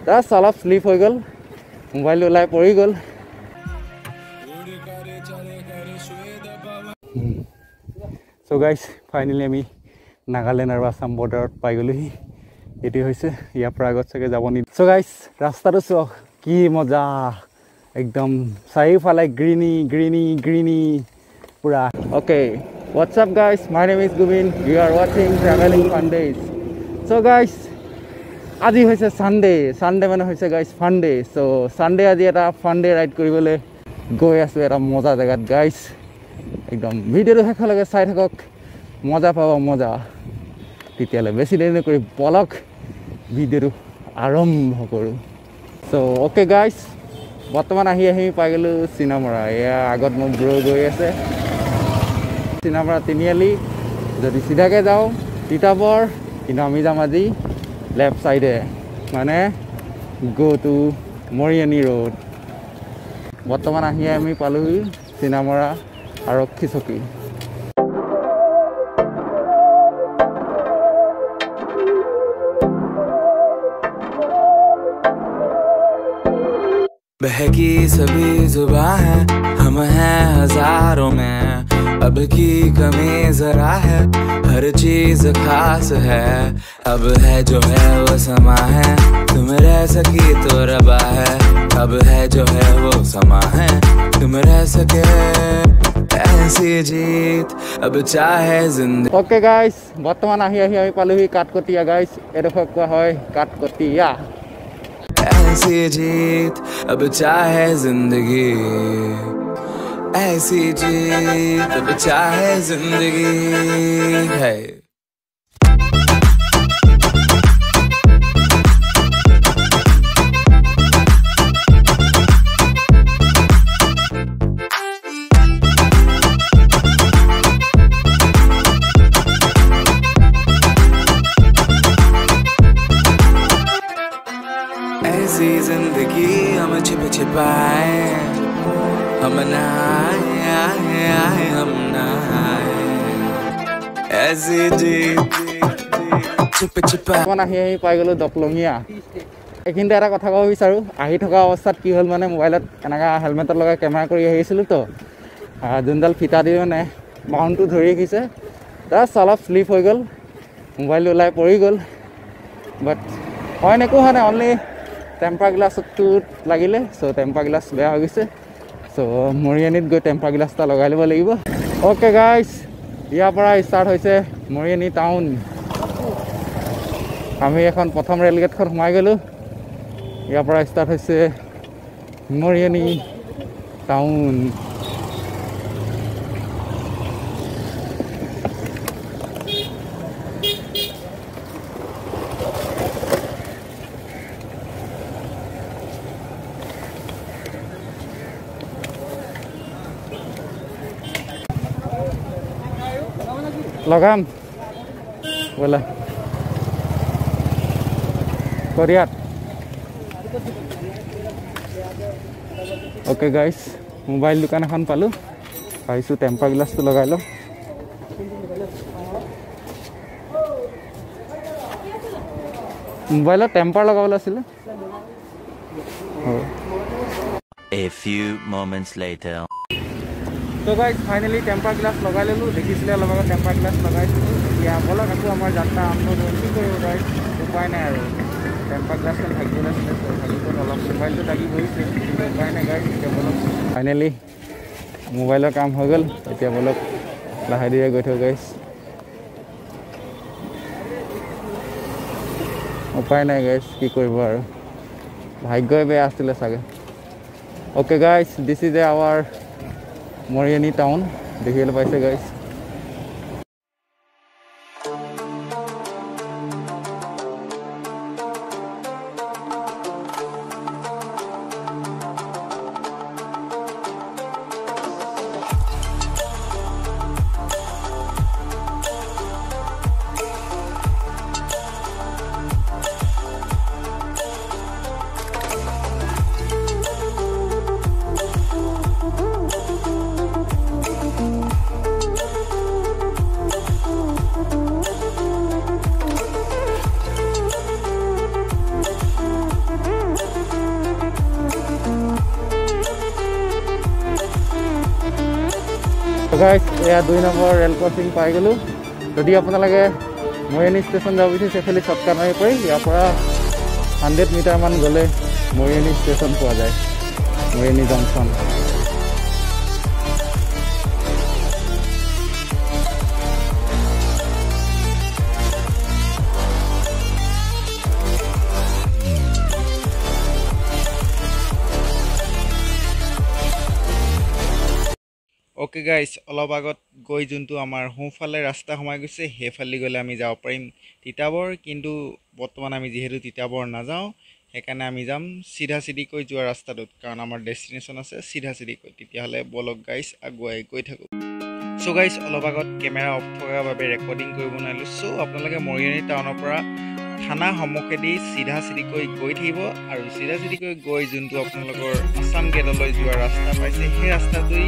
Just অলপ slip হৈ গ'ল, মোবাইলটো ওলাই পৰি গ'ল। চ' গাইজ ফাইনেলি আমি নাগালেণ্ড আৰু আছাম বৰ্ডাৰত পাই গ'লোহি। এইটো হৈছে ইয়াৰ পৰা আগত চাগে যাব নিদিয়ে। চ' গাইজ ৰাস্তাটো চাওক কি মজা, একদম চাৰিওফালে গ্ৰীনি গ্ৰীনি গ্ৰীনি পুৰা। Okay, what's up guys, my name is Gobin, you are ৱাচিং travelling fun days. So' guys আজি হৈছে ছানডে, ছানডে মানে হৈছে guys fun day. So' Sunday আজি এটা ফান ডে ৰাইড কৰিবলৈ গৈ আছোঁ এটা মজা জেগাত গাইজ। একদম ভিডিঅ'টো শেষলৈকে চাই থাকক, মজা পাব মজা। তেতিয়ালৈ বেছি দেৰি নকৰি বলক ভিডিঅ'টো আৰম্ভ কৰোঁ। চ' অ'কে গাইজ, বৰ্তমান আহি পাই গ'লোঁ চিনামৰা। এয়া আগত মোৰ ব্ৰ গৈ আছে চিনামৰা তিনিআলি। যদি চিধাকৈ যাওঁ তিতাবৰ, কিন্তু আমি যাম আজি লেফ্ট ছাইডে, মানে গ' টু মৰিয়নি ৰোড। বৰ্তমান আহি আমি পালোহি চিনামৰা আৰক্ষী চকী। बहकी सभी जुबां है, हम हैं हजारों में, अब की कमी जरा है, हर चीज खास है, अब है जो है वो समा है, तुम रह सकी तो रबा है, अब है जो है वो समा है, तुम रह सके ऐसी जीत, अब चाहे जिंदगी। ओके गाइस, বৰ্তমান আহি আমি পালোহি কাঠকটীয়া গাইজ। এডোখৰ কোৱা হয় কাঠকটীয়া। ऐसी जीत अब चाहे जिंदगी, ऐसी जीत अब चाहे जिंदगी है। ऐसी जिंदगी हम छिप छिपाए, हम नहाए हम नहाए, ऐसी जी छिप छिपाए। আহি পাই গ'লোঁ দপলঙীয়া। এইখিনিতে এটা কথা ক'ব বিচাৰোঁ, আহি থকা অৱস্থাত কি হ'ল মানে মোবাইলত এনেকৈ হেলমেটত লগাই কেমেৰা কৰি আহিছিলোঁ তো, যোনডাল ফিটা দি মানে মাউণ্টটো ধৰি ৰাখিছে, জাষ্ট অলপ শ্লিপ হৈ গ'ল, মোবাইলটো ওলাই পৰি গ'ল। বাট অইন একো হোৱা নাই, অনলি টেম্পাৰ গ্লাছটো লাগিলে। চ' টেম্পাৰ গ্লাছ বেয়া হৈ গৈছে। চ' মৰিয়নিত গৈ টেম্পাৰ গ্লাছ এটা লগাই ল'ব লাগিব। অ'কে গাইজ, ইয়াৰ পৰা ষ্টাৰ্ট হৈছে মৰিয়নি টাউন। আমি এখন প্ৰথম ৰেলগেটখন সোমাই গ'লোঁ। ইয়াৰ পৰা ষ্টাৰ্ট হৈছে মৰিয়নি টাউন। লগাম ব'লা কৰিয়াত। অ'কে গাইজ, মোবাইল দোকান এখন পালোঁ, ভাবিছোঁ টেম্পাৰ গ্লাছটো লগাই লওঁ। মোবাইলত টেম্পাৰ লগাবলৈ আছিলে। A few moments later. তো গাইজ ফাইনেলি টেম্পাৰ গ্লাছ লগাই ল'লোঁ। দেখিছিলে অলপ আগত টেম্পাৰ গ্লাছ লগাইছিলোঁ। এতিয়া ব'লক আকৌ আমাৰ যাত্ৰা আৰম্ভ কৰোঁ। কি কৰিব গাইজ, উপায় নাই আৰু, টেম্পাৰ গ্লাছখন ভাগিবলৈ আছিলে। ভাগিবলৈ অলপ মোবাইলটো লাগি গৈছে, কিন্তু উপায় নাই গাইজ। এতিয়া ব'লক ফাইনেলি মোবাইলৰ কাম হৈ গ'ল। এতিয়া ব'লক লাহে ধীৰে গৈ থাকোঁ গাইজ। উপায় নাই গাইজ, কি কৰিব আৰু, ভাগ্যই বেয়া আছিলে চাগে। Okay guys, this is our Moriani town. দেখিবলৈ পাইছে গাইজ। গাইছ এয়া 2 নম্বৰ ৰেল ক্ৰছিং পাই গ'লোঁ। যদি আপোনালোকে মৰিয়নি ষ্টেচন যাব বিচাৰিছে সেইফালে শ্বৰ্টকাট মাৰি পৰি ইয়াৰ পৰা 100 মিটাৰমান গ'লে মৰিয়নি ষ্টেচন পোৱা যায়, মৰিয়নি জংচন। ओके गाइस अलप आगत गई जो आमार सोफाले रास्ता सोमाई गई हेफाले गले आमी जाब पारिम तिताबर किन्तु बर्तमान आमी जेहेतु तिताबर नाजाओ हेकाने आमी जाम सीधा सीधिक जोৱা रास्ताटोत कारण आमार डेस्टिनेशन आछे सीधा सीधिक तेतियाहले बलक गाइस आगुवाई गई थाको। सो गाइस अलप आगत केमेरा अफ थकार बारे रेकर्डिंग करिब नाइलो। सो आपनालोके मरियनी टाउनर পৰা थाना सम्मुखेदी सीधा सीधिक गई थाकिब आरु सीधा सीधिक गई जोंतु आपनालोकर आसाम गेटলৈ जोৱা रास्ता पाइছে সেই रास्ताटोই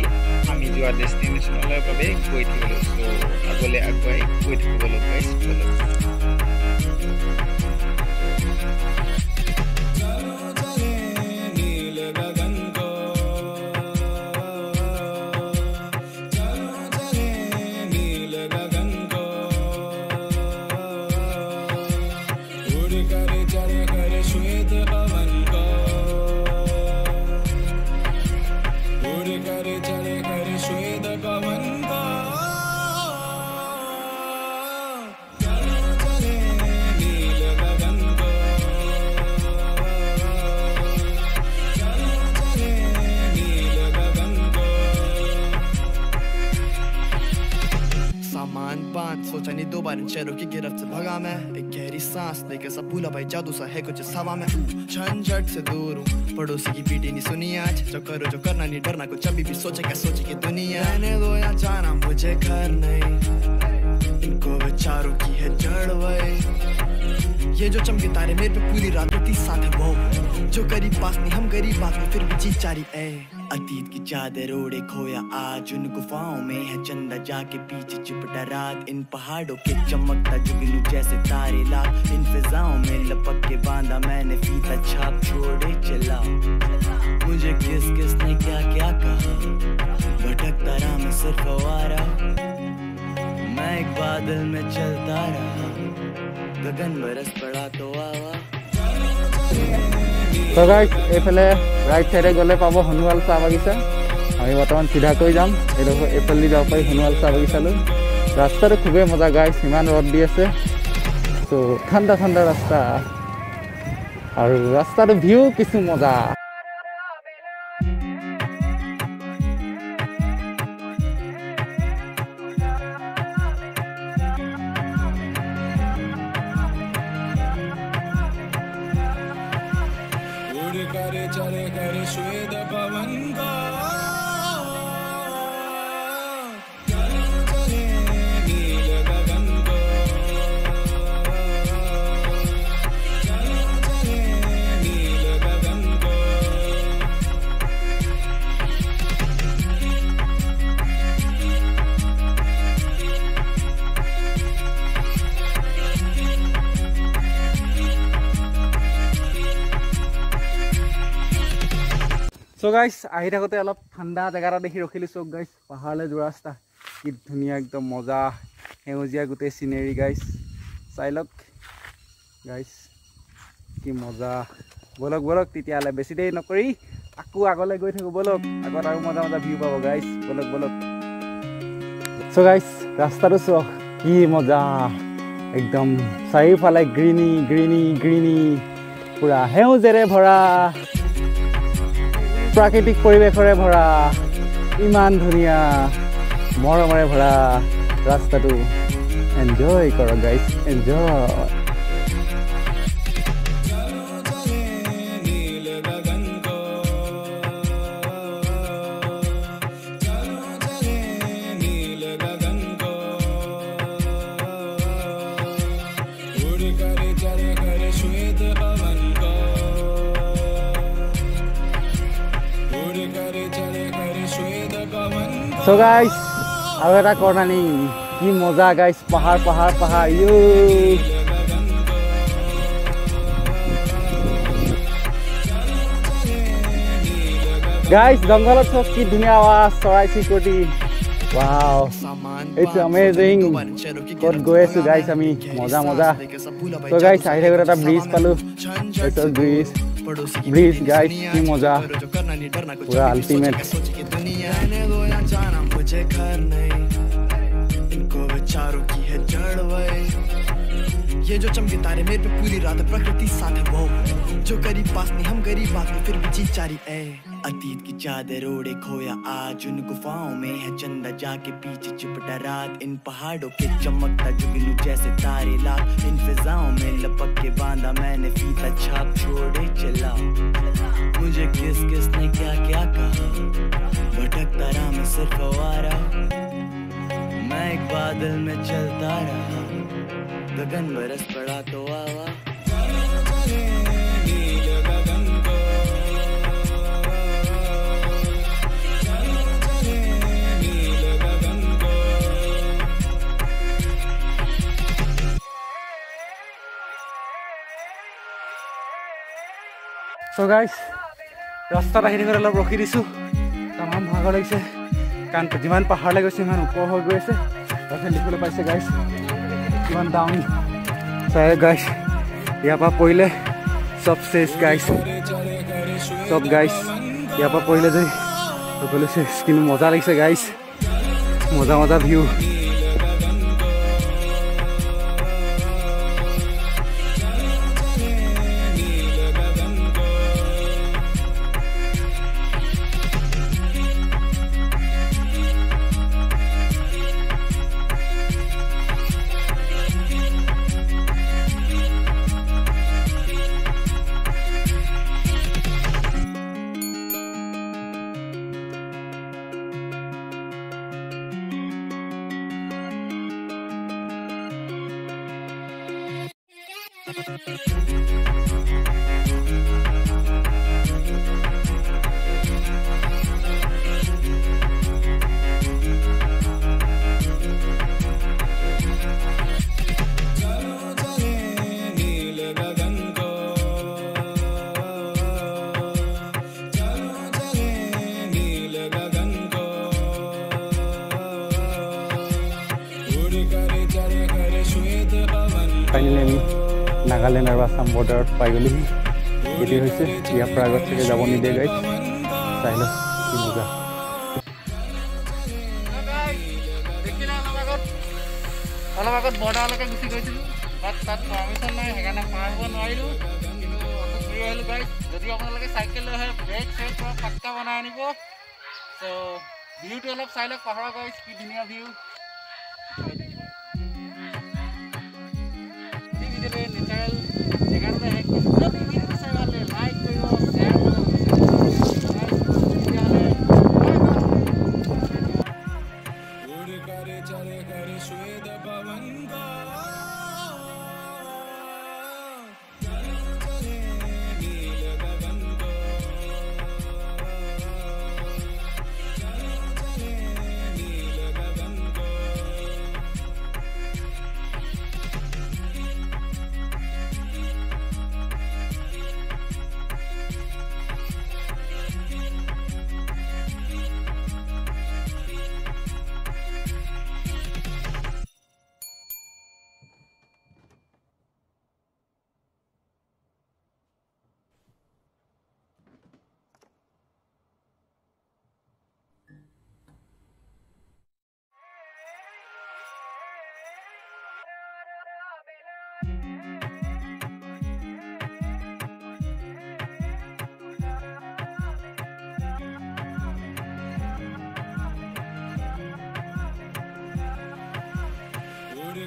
आमी जोৱা डेस्टिनेशनলৈ বাবে गई থাকিলো। सो আগলৈ আগুৱাই গই থাকিব লগ গাইস বলক। सोचा नहीं दो बार इन शहरों की गिरफ्त से भगा मैं, एक गहरी सांस लेके सब भूला भाई जादू सा है कुछ हवा में। झंझट से दूर हूँ, पड़ोसी की पीटी नहीं सुनी आज, जो करो जो करना नहीं डरना कुछ अभी भी सोचे क्या सोचे की दुनिया। रहने दो या जाना मुझे घर नहीं, इनको विचारों की है जड़ वही। ये जो चमके तारे मेरे पे पूरी रात होती साथ है वो, जो करीब पास नहीं हम गरीब बात में फिर भी जीत जारी है। अतीत की चादर ओढ़े खोया आज उन गुफाओं में है चंदा जाके पीछे चिपटा रात, इन पहाड़ों के चमकता जुगनू जैसे तारे लाख, इन फिजाओं में लपक के बांधा मैंने फीता छाप छोड़े चला। मुझे किस किस ने क्या क्या कहा, भटकता रहा मैं सिर्फ आवारा, मैं एक बादल में चलता रहा, गगन बरस पड़ा तो आवा। तो गाइस एफाले राइट साइडे गले पाबो हनुवाल चाह बागिचा। आमी बर्तमान सीधाকৈ যাম एफाले যাব পাৰি हनुवाल चाह बागिचाলৈ। रास्ताটো খুবেই মজা गाइस, ইমান ৰদ দি আছে। তো ঠাণ্ডা ঠাণ্ডা ৰাস্তা আৰু ৰাস্তাটো ভিউ কিছু মজা। सो गाइस आহি থাকোতে অলপ ঠাণ্ডা জেগাটা দেখি ৰখিলো। সো গাইস পাহাৰলৈ যোৱা ৰাস্তা কি ধুনীয়া একদম মজা, সেউজীয়া গোটেই সিনাৰি গাইস চাই লওক গাইস কি মজা। বলক বলক তেতিয়ালে বেছি দেৰি নকৰি আকু আগলৈ গৈ থাকো বলক, আগত আৰু মজা মজা ভিউ পাব গাইস বলক বলক। সো গাইস ৰাস্তাটো চাওক কি মজা, একদম চাৰিওফালে গ্ৰীনি গ্ৰীনি গ্ৰীনি পুৰা সেউজেৰে ভৰা, प्राकृतिक परिवेशरे भरा, इमान धुनिया मरमरे भरा रास्ताटो एन्जॉय करो गाइस एन्जॉय। सो गाइस अब এটা কৰ্ণানি কি মজা গাইস, পাহাৰ পাহাৰ পাহাৰ ইউ গাইস। জঙ্গলত সব কি ধুনীয়া আৱাজ, চৰাই চিৰিকটি Wow, it's amazing. God goes to guys, ami moja moja. So guys, I have got a breeze palu. It's a breeze. Breeze guys, ki moja. Pura ultimate. ये जो चमके तारे मेरे पे पूरी रात प्रकृति साथ है वो जो करीब पास नहीं हम गरीब बात में फिर भी जी चारी ए अतीत की चादर ओढ़े खोया आज उन गुफाओं में है चंदा जाके पीछे चिपटा रात इन पहाड़ों के चमकता जुगनू जैसे तारे लाख इन फिजाओं में लपक के बांधा मैंने फीता छाप छोड़े चला मुझे किस किस ने क्या क्या कहा भटकता रहा मैं सिर्फ आवारा मैं एक बादल में चलता रहा गगन बरस पड़ा तो आवा So guys, रास्ता आहि थकिले अलप रखि दिसु तमाम भागर লাগিছে কাৰণ যিমান পাহাৰ লাগিছে ইমান ওপৰ হৈ গৈ আছে তাতে লিখিবলৈ পাইছে গাইছ কিমান ডাউন চাই গাইছ ইয়াৰ পৰা পৰিলে সব শেষ গাইছ সব গাইছ ইয়াৰ পৰা পৰিলে যে সকলো শেষ কিন্তু মজা লাগিছে গাইছ মজা মজা view Finally, Nagaland and Assam border finally. It is here. Prague से के जाबो निदे guys. Sailo की मजा. अलग border लगे गुसी गइसिलु. बात परमिशन নাই হেগানা পাৰব নোৱাৰিলো. কিন্তু অত ঘূৰি আহিলো guys. যদি আপোনালোকে সাইকেল লৈ হয় ব্ৰেক সেট পৰা পাক্কা বনাই আনিব. সো ভিউটো অলপ চাই লওক পাহাৰৰ guys কি ধুনীয়া ভিউ. नेचुरल जगह पे है कि सब वीडियो से वाले लाइक करो शेयर करो उड़ करे चले करे श्वेत पवन का चले नील गगन को चले नील गगन को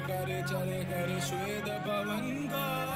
करे चले करे श्वेत पवन का